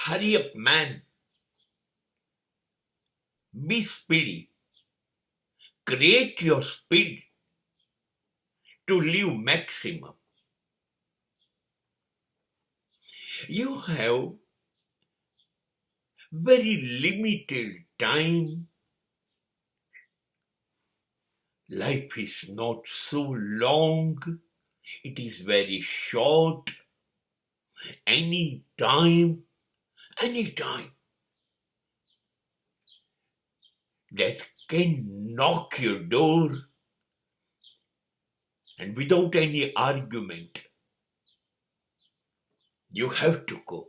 Hurry up, man. Be speedy. Create your speed to live maximum. You have very limited time. Life is not so long. It is very short. Any time, death can knock your door, and without any argument, you have to go.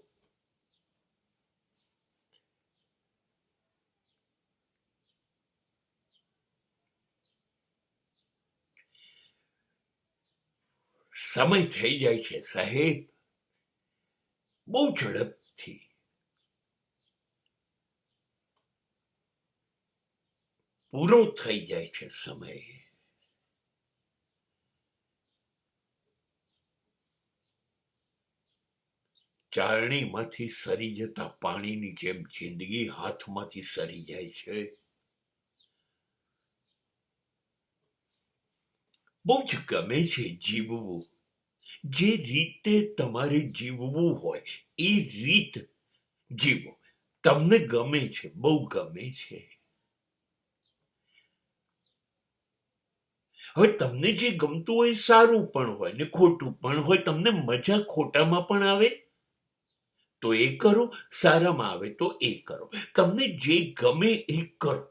સમય થઈ જાય છે સાહેબ, બહુ ઝડપથી. પૂરો થઈ જાય છે સમય. ચાળણીમાંથી સરી જતા પાણીની જેમ જિંદગી હાથમાંથી સરી જાય છે. બહુ જ ગમે છે જીવવું. જે રીતે તમારે જીવવું હોય એ રીત જીવો. તમને ગમે છે, બહુ ગમે છે. હવે તમને જે ગમતું હોય સારું પણ હોય ને ખોટું પણ હોય. તમને મજા ખોટામાં પણ આવે તો એ કરો, સારામાં આવે તો એ કરો. તમને જે ગમે એ કરો.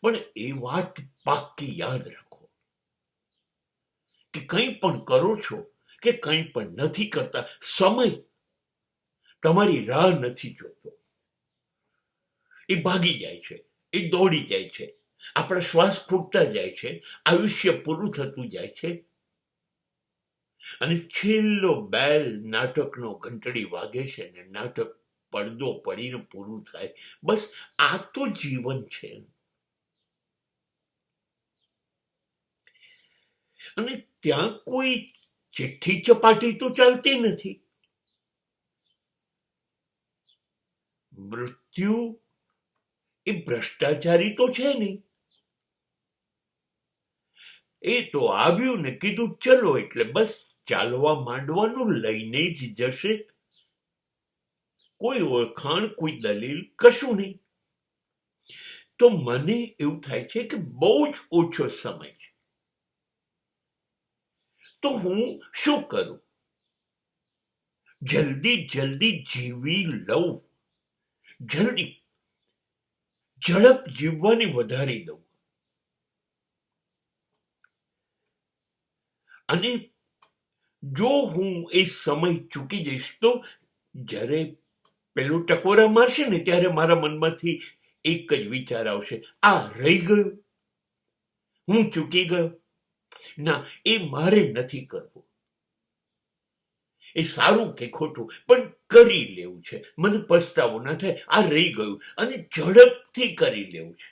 પણ એ વાત પાક્કી યાદ રાખો કે કંઈ પણ કરો છો કે કંઈ પણ નથી કરતા, સમય તમારી રાહ નથી જોતો. એ ભાગી જાય છે, એ દોડી જાય છે. આપણા શ્વાસ ખૂટતા જાય છે, આયુષ્ય પૂરું થતું જાય છે, અને છેલ્લો બેલ નાટકનો ઘંટડી વાગે છે ને નાટક પડદો પડીને પૂરું થાય. બસ આ તો જીવન છે. અને ત્યાં કોઈ ચિઠ્ઠી ચપાટી તો ચાલતી નથી. મૃત્યુ એ ભ્રષ્ટાચારી તો છે નહીં. એ તો આવ્યું ને કીધું ચલો એટલે બસ ચાલવા માંડવાનું, લઈને જ જશે. કોઈ ઓળખાણ, કોઈ દલીલ, કશું નહીં. તો મને એવું થાય છે કે બહુ જ ઓછો સમય છે. તો હું શું કરું? જલ્દી જીવી લઉં. ઝડપ જીવવાની વધારી દઉં. અને જો હું એ સમય ચૂકી જઈશ તો જ્યારે પેલું ટકોરા મારશે ને ત્યારે મારા મનમાંથી એક જ વિચાર આવશે, આ રહી ગયું, હું ચૂકી ગયો. ના, એ મારે નથી કરવું. એ સારું કે ખોટું પણ કરી લેવું છે. મને પસ્તાવો ના થાય. આ રહી ગયું અને ઝડપથી કરી લેવું છે.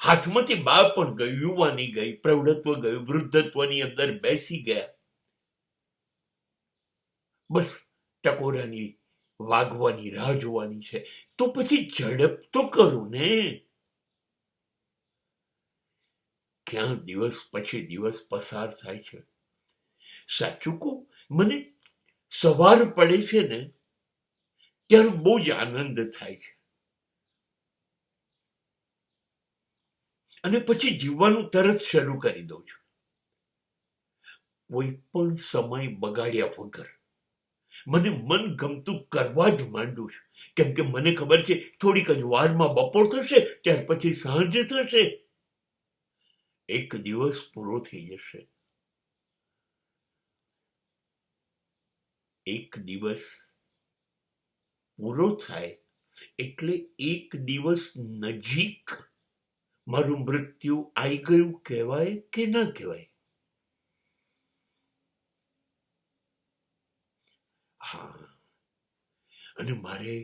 હાથમાંથી બાળપણ ગયું, યુવાની ગઈ, પ્રૌઢત્વ ગયું, વૃદ્ધત્વની અંદર બેસી ગયા. બસ ટકોરાની વાગવાની રાહ જોવાની છે. તો પછી ઝડપ તો કરું ને. ક્યાં દિવસ પછી દિવસ પસાર થાય છે. સાચું કહું, મને સવાર પડે છે ને ત્યારે બહુ જ આનંદ થાય છે. અને પછી જીવવાનું તરત શરૂ કરી દઉં છું. કોઈ પણ સમય બગાડ્યા વગર મને મન ગમતું કરવા જ માંડું છું. કેમ કે મને ખબર છે થોડીક જ વારમાં બપોર થશે, ત્યાર પછી સાંજ થશે. એક દિવસ પૂરો થઈ જશે. એક દિવસ પૂરો થાય એટલે એક દિવસ નજીક મારું મૃત્યુ આવી ગયું કહેવાય કે ના કહેવાય? હા, અને મારે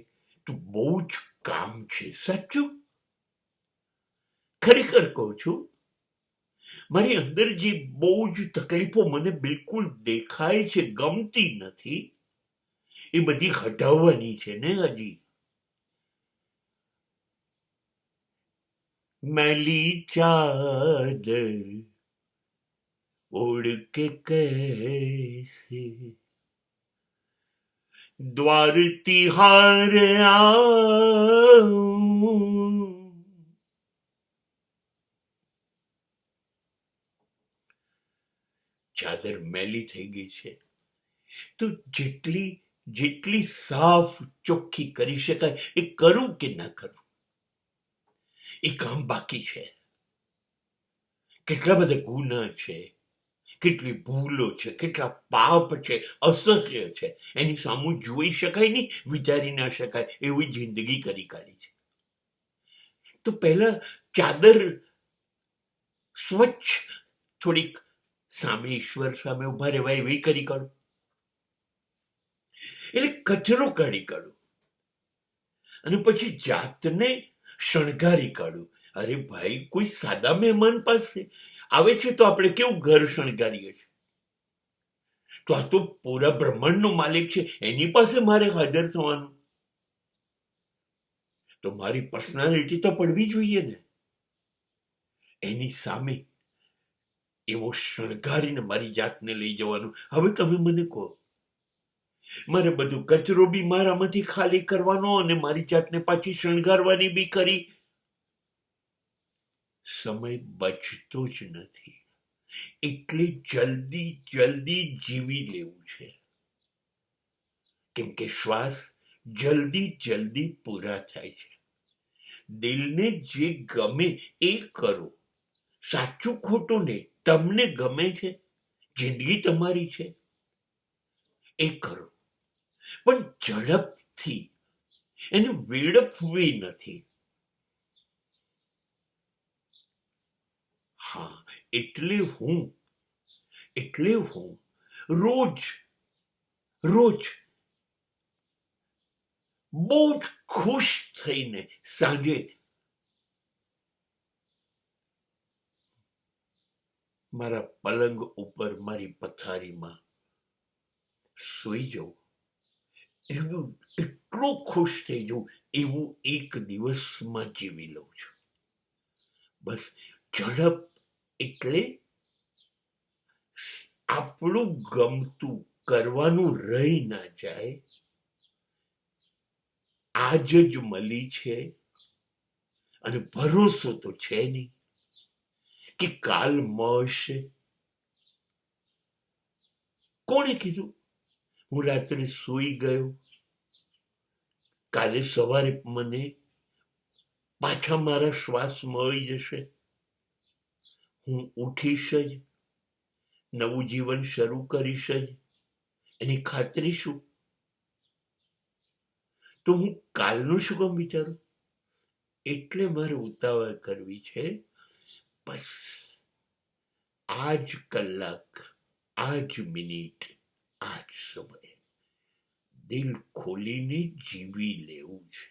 તો બહુ જ કામ છે. સાચું ખરેખર કહું છું. મારી અંદર જે બહુ જ તકલીફો મને બિલકુલ દેખાય છે, ગમતી નથી, એ બધી હટાવવાની છે ને હજી. मैली चादर ओढ़ के कैसे द्वार तिहार आऊं. ચાદર મેલી થઈ ગઈ છે તો જેટલી જેટલી સાફ ચોખ્ખી કરી શકાય એ કરું કે ના કરું, એ કામ બાકી છે. કેટલા બધા ગુના છે, કેટલી ભૂલો છે, કેટલા પાપ છે, અસહ્ય છે, એની સામું જોઈ શકાય નહીં, વિચારી ના શકાય એવી જિંદગી કરી કાઢી છે. તો પહેલા ચાદર સ્વચ્છ થોડીક સામે ઈશ્વર સામે ઉભા રહેવાય એવી કરી કાઢો, એટલે કચરો કાઢી કાઢો અને પછી જાતને શણગારી કાઢો. અરે ભાઈ, કોઈ સાદા મહેમાન પાસે આવે છે તો આપણે કેવું ઘર શણગારીએ છીએ, તો આ તો પૂરા બ્રહ્માંડનો માલિક છે, એની પાસે મારે હાજર થવાનું, તો મારી પર્સનાલિટી તો પડવી જોઈએ ને. એની સામે એવો શણગારીને મારી જાતને લઈ જવાનું. હવે તમે મને કહો, મારે બધું કચરો બી મારામાંથી ખાલી કરવાનો અને મારી જાતને પાછી શણગારવાની બી કરી. સમય બચતો જ નથી, એટલે જલ્દી જલ્દી જીવી લેવું છે, કેમ કે શ્વાસ જલ્દી જલ્દી પૂરા થાય છે. દિલને જે ગમે એ કરો, સાચું ખોટું નહીં, તમને ગમે છે, જિંદગી તમારી છે, એ કરો, પણ ઝડપથી, એને વેડફવી નથી. હા, એટલે હું રોજ રોજ બહુ જ ખુશ થઈને સાંજે મારા પલંગ ઉપર, મારી પથારીમાં સૂઈ જવું, એવું એટલો ખુશ થઈ જવું, એવું એક દિવસમાં જીવી લઉં છું. બસ ઝડપ એટલે આપણું ગમતું કરવાનું રહી ના જાય. આજ જ મળી છે અને ભરોસો તો છે નહીં કે કાલ મળશે. કોણે કીધું હું રાત્રે સૂઈ ગયો, કાલે સવારે મને પાછા મારા શ્વાસ મળી જશે, હું ઉઠીશ જ, નવું જીવન શરૂ કરીશ જ, એની ખાતરી શું? તો હું કાલનું શું કામ વિચારું? એટલે મારે ઉતાવળ કરવી છે. બસ આજ કલાક, આજ મિનિટ, આજ સમય દિલ ખોલીને જીવી લેવું છે.